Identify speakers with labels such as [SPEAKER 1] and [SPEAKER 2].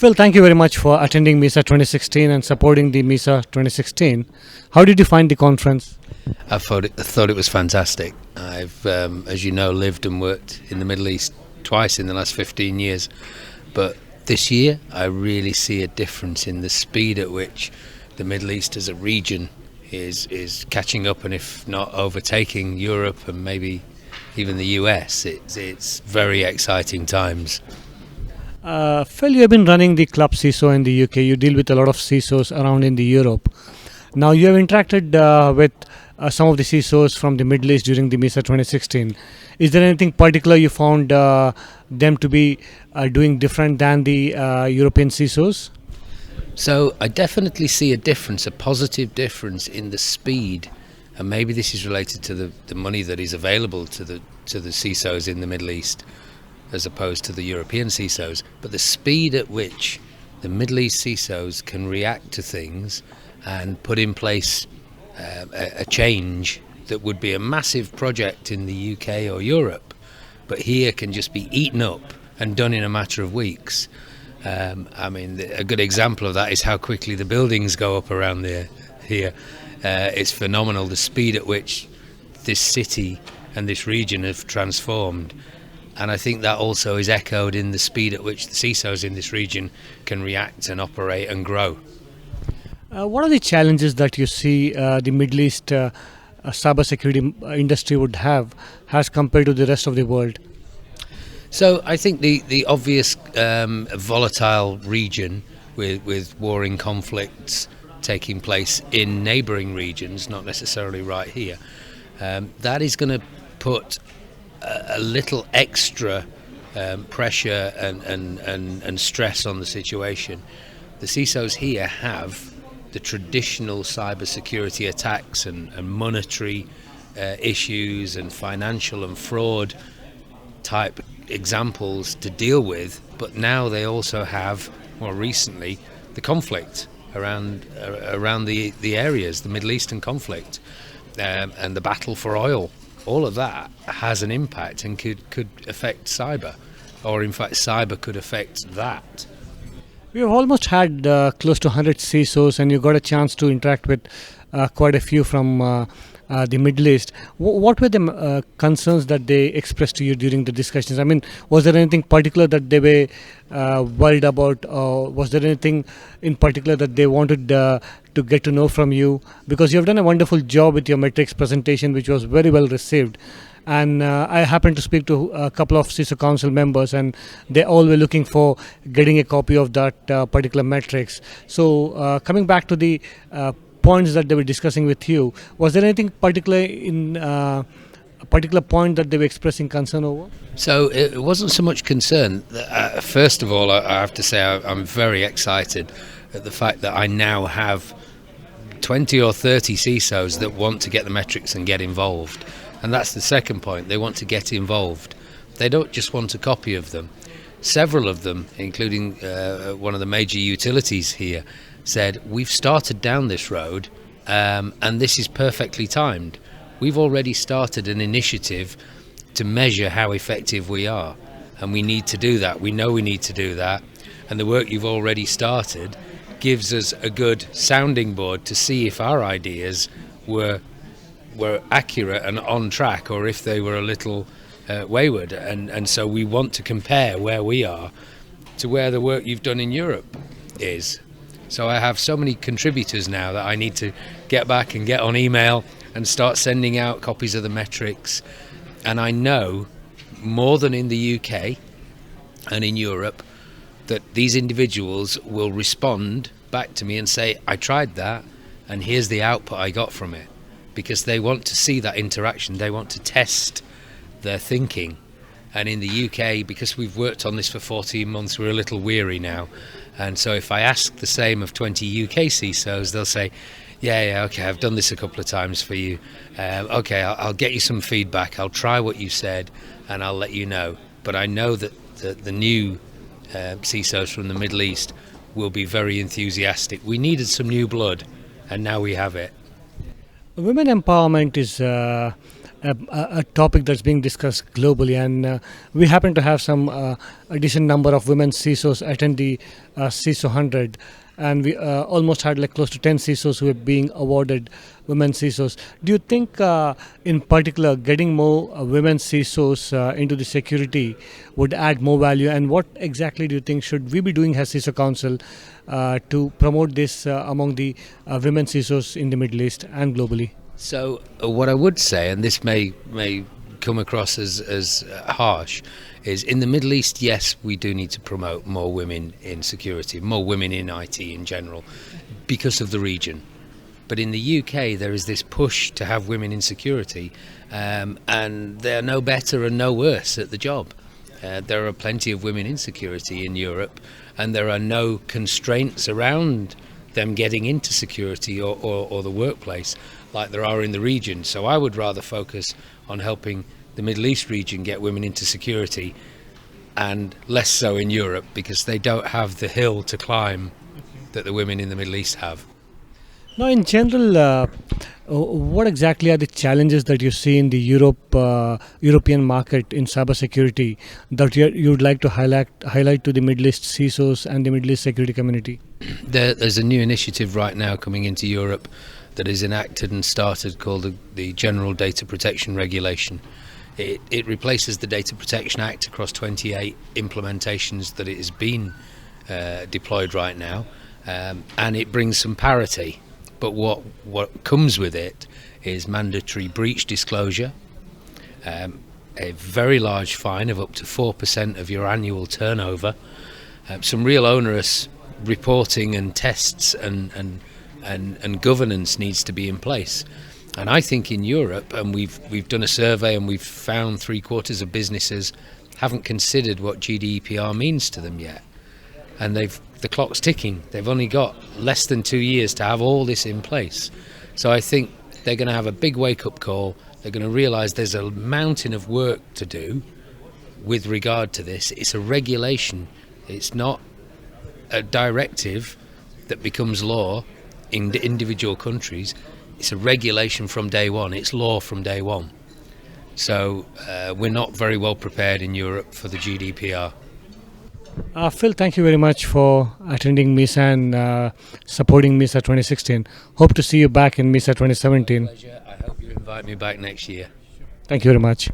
[SPEAKER 1] Phil, thank you very much for attending MESA 2016 and supporting the MESA 2016. How did you find the conference?
[SPEAKER 2] I thought it was fantastic. I've, as you know, lived and worked in the Middle East twice in the last 15 years. But this year, I really see a difference in the speed at which the Middle East as a region is catching up, and if not overtaking Europe and maybe even the US. It's very exciting times.
[SPEAKER 1] Phil, you have been running the club CISO in the UK. You deal with a lot of CISOs around in the Europe. Now you have interacted with some of the CISOs from the Middle East during the MESA 2016. Is there anything particular you found them to be doing different than the European CISOs?
[SPEAKER 2] So I definitely see a difference, a positive difference in the speed, and maybe this is related to the money that is available to the CISOs in the Middle East as opposed to the European CISOs, but the speed at which the Middle East CISOs can react to things and put in place a change that would be a massive project in the UK or Europe, but here can just be eaten up and done in a matter of weeks. I mean, a good example of that is how quickly the buildings go up around here. It's phenomenal, the speed at which this city and this region have transformed. And I think that also is echoed in the speed at which the CISOs in this region can react and operate and grow.
[SPEAKER 1] What are the challenges that you see the Middle East cybersecurity industry would have as compared to the rest of the world?
[SPEAKER 2] So I think the obvious volatile region with warring conflicts taking place in neighbouring regions, not necessarily right here, that is going to put a little extra pressure and stress on the situation. The CISOs here have the traditional cybersecurity attacks and monetary issues and financial and fraud type examples to deal with, but now they also have, more recently, the conflict around the areas, the Middle Eastern conflict, and the battle for oil. All of that has an impact and could affect cyber, or in fact cyber could affect that.
[SPEAKER 1] We have almost had close to 100 CISOs, and you got a chance to interact with quite a few from the Middle East. What were the concerns that they expressed to you during the discussions? I mean, was there anything particular that they were worried about, or was there anything in particular that they wanted to get to know from you? Because you have done a wonderful job with your metrics presentation, which was very well received. And I happened to speak to a couple of CISO Council members, and they all were looking for getting a copy of that particular metrics. So coming back to the points that they were discussing with you, was there anything particular in a particular point that they were expressing concern over?
[SPEAKER 2] So it wasn't so much concern. First of all, I have to say I'm very excited at the fact that I now have 20 or 30 CISOs that want to get the metrics and get involved. And that's the second point. They want to get involved. They don't just want a copy of them. Several of them, including one of the major utilities here, said, we've started down this road and this is perfectly timed. We've already started an initiative to measure how effective we are, and we need to do that. We know we need to do that, and the work you've already started gives us a good sounding board to see if our ideas were accurate and on track, or if they were a little wayward, and so we want to compare where we are to where the work you've done in Europe is. So I have so many contributors now that I need to get back and get on email and start sending out copies of the metrics, and I know more than in the UK and in Europe that these individuals will respond back to me and say, I tried that and here's the output I got from it, because they want to see that interaction. They want to test their thinking. And in the UK, because we've worked on this for 14 months, we're a little weary now. And so if I ask the same of 20 UK CISOs, they'll say, yeah, okay, I've done this a couple of times for you. Okay, I'll get you some feedback. I'll try what you said and I'll let you know. But I know that the new CISOs from the Middle East will be very enthusiastic. We needed some new blood, and now we have it.
[SPEAKER 1] Women empowerment is a topic that's being discussed globally, and we happen to have some a decent number of women CISOs attend the CISO 100, and we almost had like close to 10 CISOs who are being awarded women CISOs. Do you think, in particular, getting more women CISOs into the security would add more value? And what exactly do you think should we be doing as CISO Council to promote this among the women CISOs in the Middle East and globally?
[SPEAKER 2] So what I would say, and this may come across as harsh, is in the Middle East, yes, we do need to promote more women in security, more women in IT in general, because of the region. But in the UK, there is this push to have women in security, and they're no better and no worse at the job. There are plenty of women in security in Europe, and there are no constraints around them getting into security or the workplace like there are in the region. So I would rather focus on helping the Middle East region get women into security, and less so in Europe, because they don't have the hill to climb that the women in the Middle East have.
[SPEAKER 1] Now, in general, what exactly are the challenges that you see in the European market in cybersecurity that you'd like to highlight to the Middle East CISOs and the Middle East security community?
[SPEAKER 2] There's a new initiative right now coming into Europe that is enacted and started called the General Data Protection Regulation. It replaces the Data Protection Act across 28 implementations that it has been deployed right now, and it brings some parity. But what comes with it is mandatory breach disclosure, a very large fine of up to 4% of your annual turnover, some real onerous reporting and tests and governance needs to be in place. And I think in Europe, and we've done a survey and we've found 3/4 of businesses haven't considered what GDPR means to them yet. And the clock's ticking. They've only got less than 2 years to have all this in place. So I think they're going to have a big wake-up call. They're going to realise there's a mountain of work to do with regard to this. It's a regulation. It's not a directive that becomes law in the individual countries. It's a regulation from day one. It's law from day one. So we're not very well prepared in Europe for the GDPR.
[SPEAKER 1] Phil, thank you very much for attending MESA and supporting MESA 2016. Hope to see you back in MESA 2017.
[SPEAKER 2] Pleasure. I hope you invite me back next year.
[SPEAKER 1] Thank you very much.